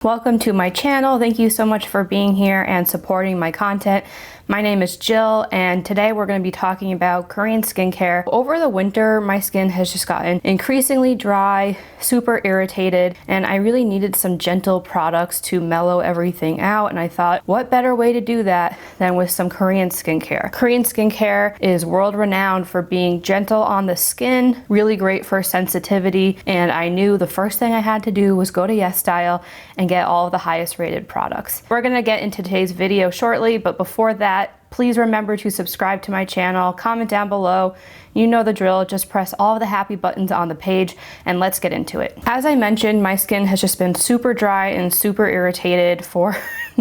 Welcome to my channel. Thank you so much for being here and supporting my content. My name is Jill, and today we're going to be talking about Korean skincare. Over the winter, my skin has just gotten increasingly dry, super irritated, and I really needed some gentle products to mellow everything out. And I thought, what better way to do that than with some Korean skincare? Korean skincare is world renowned for being gentle on the skin, really great for sensitivity, and I knew the first thing I had to do was go to YesStyle and get all of the highest rated products. We're going to get into today's video shortly, but before that, please remember to subscribe to my channel, comment down below. You know the drill, just press all of the happy buttons on the page and let's get into it. As I mentioned, my skin has just been super dry and super irritated for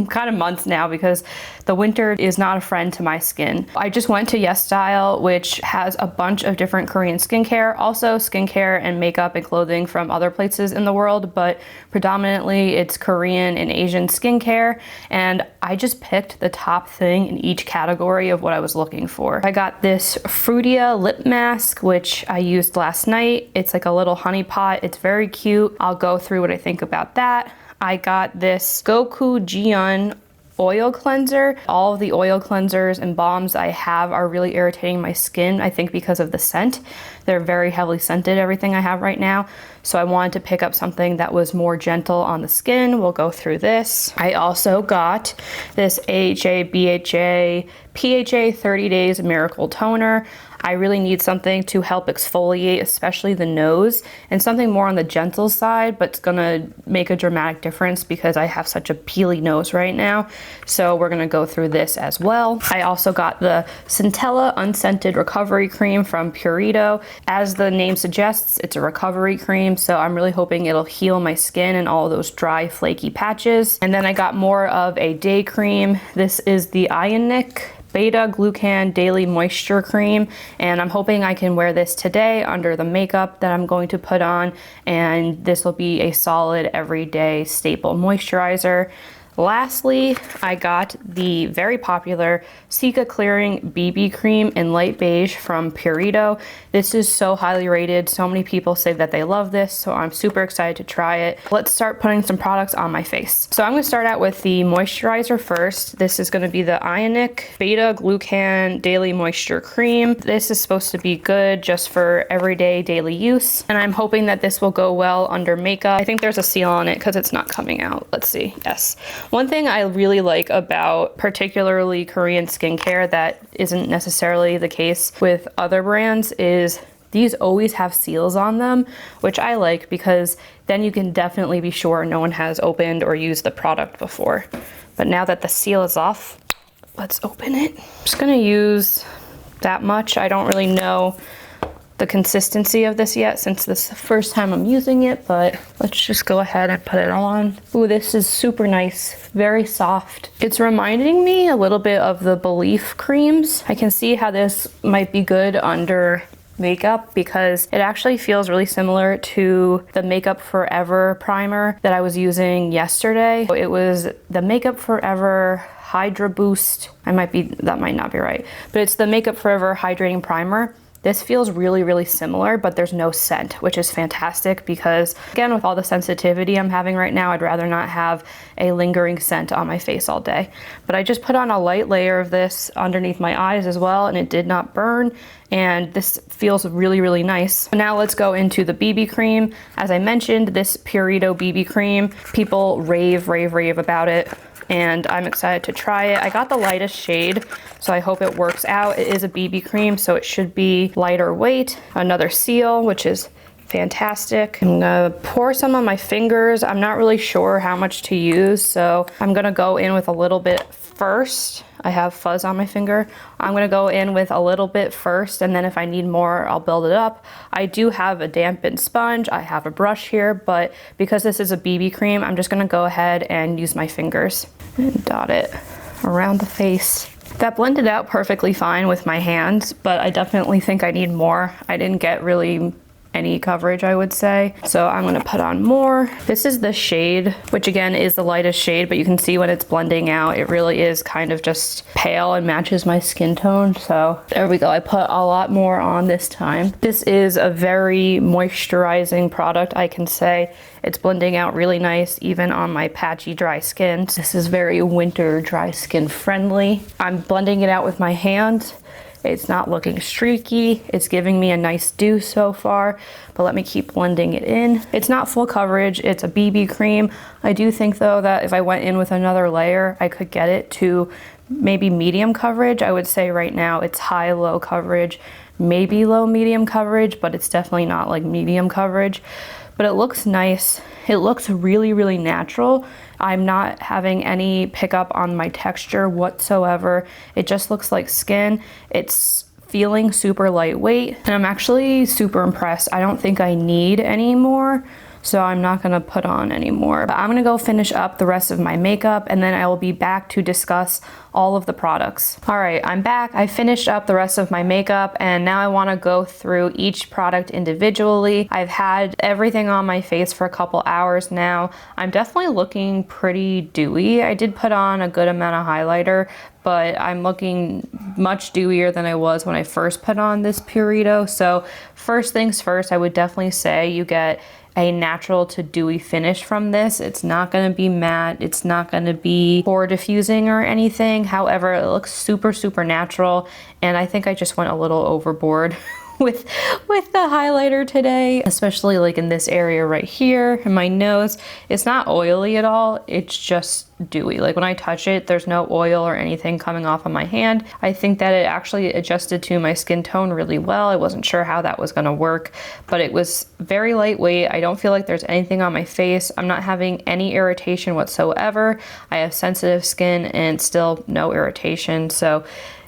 kind of months now because the winter is not a friend to my skin. I just went to YesStyle, which has a bunch of different Korean skincare, also skincare and makeup and clothing from other places in the world, but predominantly it's Korean and Asian skincare. And I just picked the top thing in each category of what I was looking for. I got this Fruitia lip mask, which I used last night. It's like a little honey pot. It's very cute. I'll go through what I think about that. I got this Goku Jiyeon oil cleanser. All of the oil cleansers and balms I have are really irritating my skin, I think because of the scent. They're very heavily scented, everything I have right now. So I wanted to pick up something that was more gentle on the skin. We'll go through this. I also got this AHA BHA PHA 30 Days Miracle Toner. I really need something to help exfoliate, especially the nose, and something more on the gentle side, but it's gonna make a dramatic difference because I have such a peely nose right now. So we're gonna go through this as well. I also got the Centella Unscented Recovery Cream from Purito. As the name suggests, it's a recovery cream, so I'm really hoping it'll heal my skin and all those dry, flaky patches. And then I got more of a day cream. This is the Ionic Beta Glucan Daily Moisture Cream, and I'm hoping I can wear this today under the makeup that I'm going to put on, and this will be a solid everyday staple moisturizer. Lastly, I got the very popular Cica Clearing BB Cream in light beige from Purito. This is so highly rated. So many people say that they love this, so I'm super excited to try it. Let's start putting some products on my face. So I'm going to start out with the moisturizer first. This is going to be the Ionic Beta Glucan Daily Moisture Cream. This is supposed to be good just for everyday daily use, and I'm hoping that this will go well under makeup. I think there's a seal on it because it's not coming out. Let's see. Yes. One thing I really like about particularly Korean skincare that isn't necessarily the case with other brands is these always have seals on them, which I like because then you can definitely be sure no one has opened or used the product before. But now that the seal is off, let's open it. I'm just gonna use that much. I don't really know the consistency of this yet since this is the first time I'm using it, but let's just go ahead and put it on. Ooh, this is super nice, very soft. It's reminding me a little bit of the Belief creams. I can see how this might be good under makeup because it actually feels really similar to the Makeup Forever primer that I was using yesterday. It was the Makeup Forever Hydra Boost. That might not be right, but it's the Makeup Forever Hydrating Primer. This feels really, really similar, but there's no scent, which is fantastic because, again, with all the sensitivity I'm having right now, I'd rather not have a lingering scent on my face all day. But I just put on a light layer of this underneath my eyes as well, and it did not burn, and this feels really, really nice. Now let's go into the BB cream. As I mentioned, this Purito BB cream, people rave about it, and I'm excited to try it. I got the lightest shade, so I hope it works out. It is a BB cream, so it should be lighter weight. Another seal, which is fantastic. I'm gonna pour some on my fingers. I'm not really sure how much to use, so I'm gonna go in with a little bit first. I have fuzz on my finger. I'm gonna go in with a little bit first, and then if I need more, I'll build it up. I do have a dampened sponge. I have a brush here, but because this is a BB cream, I'm just gonna go ahead and use my fingers and dot it around the face. That blended out perfectly fine with my hands, but I definitely think I need more. I didn't get really any coverage, I would say. So I'm gonna put on more. This is the shade, which again is the lightest shade, but you can see when it's blending out, it really is kind of just pale and matches my skin tone. So there we go. I put a lot more on this time. This is a very moisturizing product, I can say. It's blending out really nice even on my patchy dry skin. This is very winter dry skin friendly. I'm blending it out with my hand. It's not looking streaky. It's giving me a nice dew so far, but let me keep blending it in. It's not full coverage, it's a BB cream. I do think though that if I went in with another layer, I could get it to maybe medium coverage. I would say right now it's high, low coverage, maybe low, medium coverage, but it's definitely not like medium coverage. But it looks nice. It looks really, really natural. I'm not having any pickup on my texture whatsoever. It just looks like skin. It's feeling super lightweight, and I'm actually super impressed. I don't think I need any more, so I'm not gonna put on anymore. But I'm gonna go finish up the rest of my makeup, and then I will be back to discuss all of the products. All right, I'm back. I finished up the rest of my makeup, and now I wanna go through each product individually. I've had everything on my face for a couple hours now. I'm definitely looking pretty dewy. I did put on a good amount of highlighter, but I'm looking much dewier than I was when I first put on this Purito. So first things first, I would definitely say you get a natural to dewy finish from this. It's not gonna be matte, it's not gonna be pore diffusing or anything. However, it looks super, super natural, and I think I just went a little overboard with the highlighter today, especially like in this area right here in my nose. It's not oily at all, it's just dewy. Like when I touch it, there's no oil or anything coming off on my hand. I think that it actually adjusted to my skin tone really well. I wasn't sure how that was gonna work, but it was very lightweight. I don't feel like there's anything on my face. I'm not having any irritation whatsoever. I have sensitive skin and still no irritation. So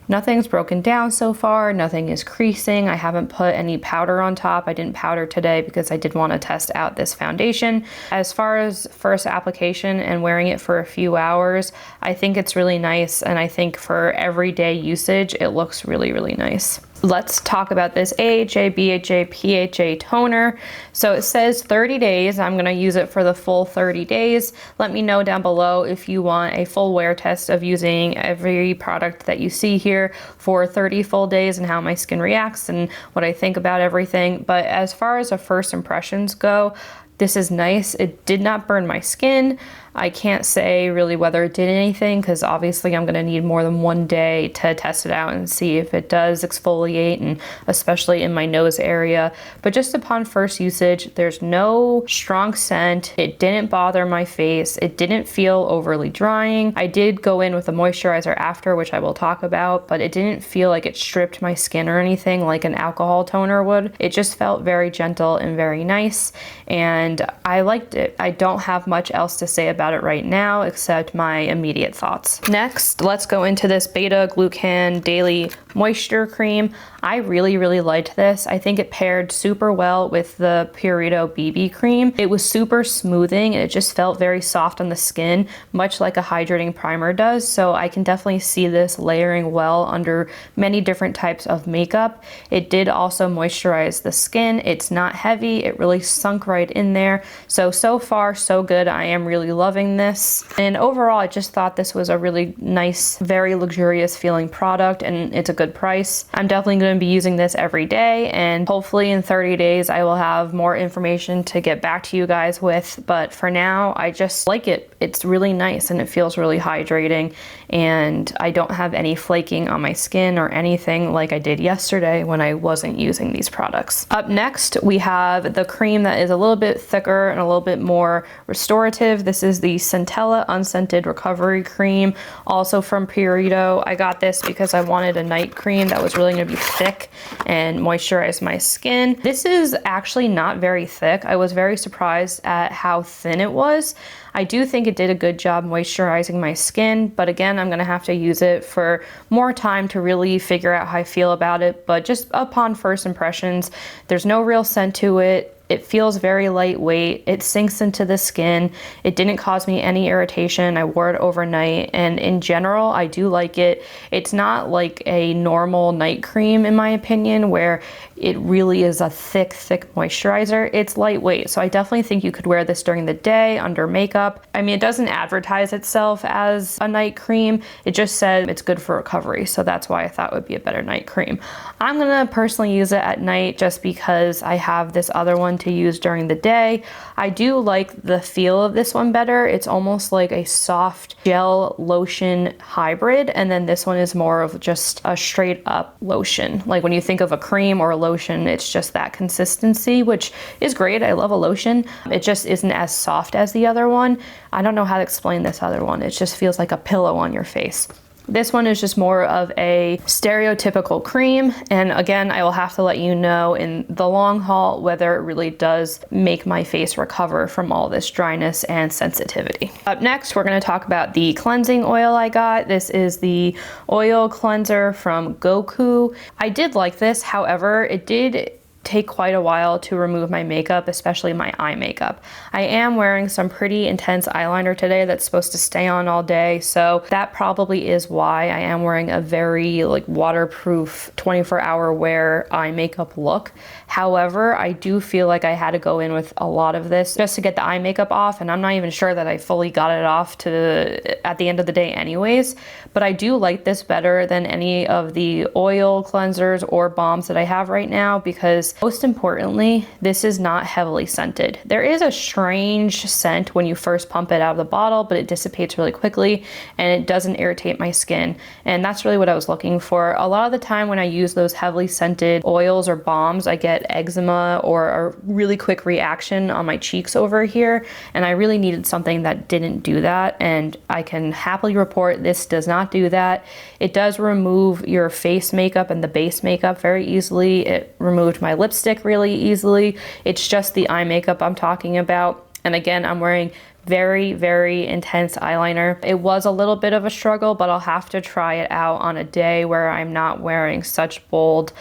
nothing's broken down so far, nothing is creasing. I haven't put any powder on top. I didn't powder today because I did want to test out this foundation. As far as first application and wearing it for a few hours, I think it's really nice, and I think for everyday usage, it looks really, really nice. Let's talk about this AHA, BHA, PHA toner. So it says 30 days. I'm gonna use it for the full 30 days. Let me know down below if you want a full wear test of using every product that you see here for 30 full days and how my skin reacts and what I think about everything. But as far as the first impressions go, this is nice. It did not burn my skin. I can't say really whether it did anything because obviously I'm gonna need more than one day to test it out and see if it does exfoliate, and especially in my nose area. But just upon first usage, there's no strong scent. It didn't bother my face. It didn't feel overly drying. I did go in with a moisturizer after, which I will talk about, but it didn't feel like it stripped my skin or anything like an alcohol toner would. It just felt very gentle and very nice, and I liked it. I don't have much else to say about it right now except my immediate thoughts. Next, let's go into this Beta Glucan Daily Moisture Cream. I really, really liked this. I think it paired super well with the Purito BB cream. It was super smoothing, and it just felt very soft on the skin, much like a hydrating primer does. So I can definitely see this layering well under many different types of makeup. It did also moisturize the skin. It's not heavy. It really sunk right in there. So far, so good. I am really loving this. And overall, I just thought this was a really nice, very luxurious feeling product, and it's a good price. I'm definitely going to be using this every day, and hopefully in 30 days I will have more information to get back to you guys with. But for now, I just like it. It's really nice and it feels really hydrating, and I don't have any flaking on my skin or anything like I did yesterday when I wasn't using these products. Up next, we have the cream that is a little bit thicker and a little bit more restorative. This is the Centella Unscented Recovery Cream, also from Purito. I got this because I wanted a night cream that was really going to be thick and moisturize my skin. This is actually not very thick. I was very surprised at how thin it was. I do think it did a good job moisturizing my skin, but again, I'm gonna have to use it for more time to really figure out how I feel about it. But just upon first impressions, there's no real scent to it. It feels very lightweight. It sinks into the skin. It didn't cause me any irritation. I wore it overnight, and in general, I do like it. It's not like a normal night cream, in my opinion, where it really is a thick moisturizer. It's lightweight, so I definitely think you could wear this during the day under makeup. I mean, it doesn't advertise itself as a night cream. It just said it's good for recovery, so that's why I thought it would be a better night cream. I'm gonna personally use it at night just because I have this other one to use during the day. I do like the feel of this one better. It's almost like a soft gel lotion hybrid, and then this one is more of just a straight up lotion. Like when you think of a cream or a lotion, it's just that consistency, which is great. I love a lotion. It just isn't as soft as the other one. I don't know how to explain this other one. It just feels like a pillow on your face. This one is just more of a stereotypical cream, and again, I will have to let you know in the long haul whether it really does make my face recover from all this dryness and sensitivity. Up next, we're going to talk about the cleansing oil I got. This is the oil cleanser from Goku. I did like this, however, it did take quite a while to remove my makeup, especially my eye makeup. I am wearing some pretty intense eyeliner today that's supposed to stay on all day, so that probably is why I am wearing a very like waterproof 24-hour wear eye makeup look. However, I do feel like I had to go in with a lot of this just to get the eye makeup off, and I'm not even sure that I fully got it off at the end of the day anyways, but I do like this better than any of the oil cleansers or balms that I have right now, because most importantly, this is not heavily scented. There is a strange scent when you first pump it out of the bottle, but it dissipates really quickly and it doesn't irritate my skin. And that's really what I was looking for. A lot of the time when I use those heavily scented oils or balms, I get eczema or a really quick reaction on my cheeks over here. And I really needed something that didn't do that. And I can happily report this does not do that. It does remove your face makeup and the base makeup very easily. It removed my lipstick really easily. It's just the eye makeup I'm talking about. And again, I'm wearing very, very intense eyeliner. It was a little bit of a struggle, but I'll have to try it out on a day where I'm not wearing such bold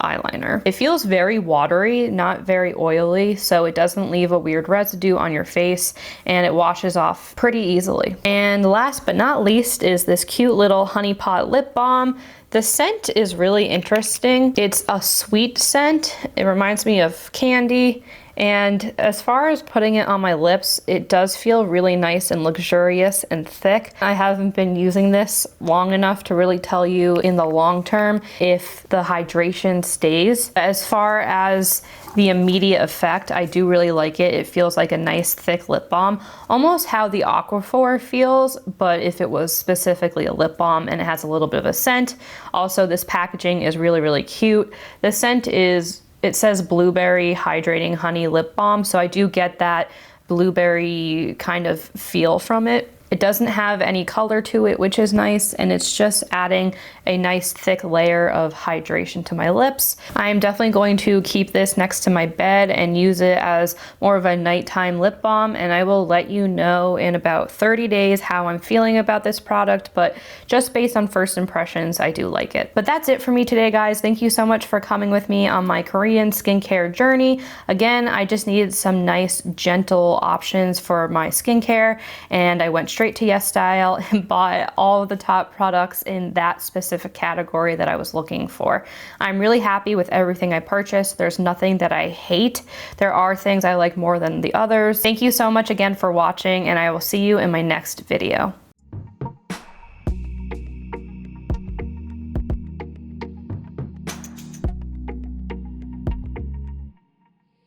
eyeliner. It feels very watery, not very oily, so it doesn't leave a weird residue on your face, and it washes off pretty easily. And last but not least is this cute little honey pot lip balm. The scent is really interesting. It's a sweet scent. It reminds me of candy. And as far as putting it on my lips, it does feel really nice and luxurious and thick. I haven't been using this long enough to really tell you in the long term if the hydration stays. As far as the immediate effect, I do really like it. It feels like a nice thick lip balm, almost how the Aquaphor feels, but if it was specifically a lip balm, and it has a little bit of a scent. Also, this packaging is really, really cute. The scent it says blueberry hydrating honey lip balm, so I do get that blueberry kind of feel from it. It doesn't have any color to it, which is nice, and it's just adding a nice thick layer of hydration to my lips. I am definitely going to keep this next to my bed and use it as more of a nighttime lip balm, and I will let you know in about 30 days how I'm feeling about this product, but just based on first impressions, I do like it. But that's it for me today, guys. Thank you so much for coming with me on my Korean skincare journey. Again, I just needed some nice, gentle options for my skincare, and I went straight to YesStyle and bought all of the top products in that specific category that I was looking for. I'm really happy with everything I purchased. There's nothing that I hate. There are things I like more than the others. Thank you so much again for watching, and I will see you in my next video.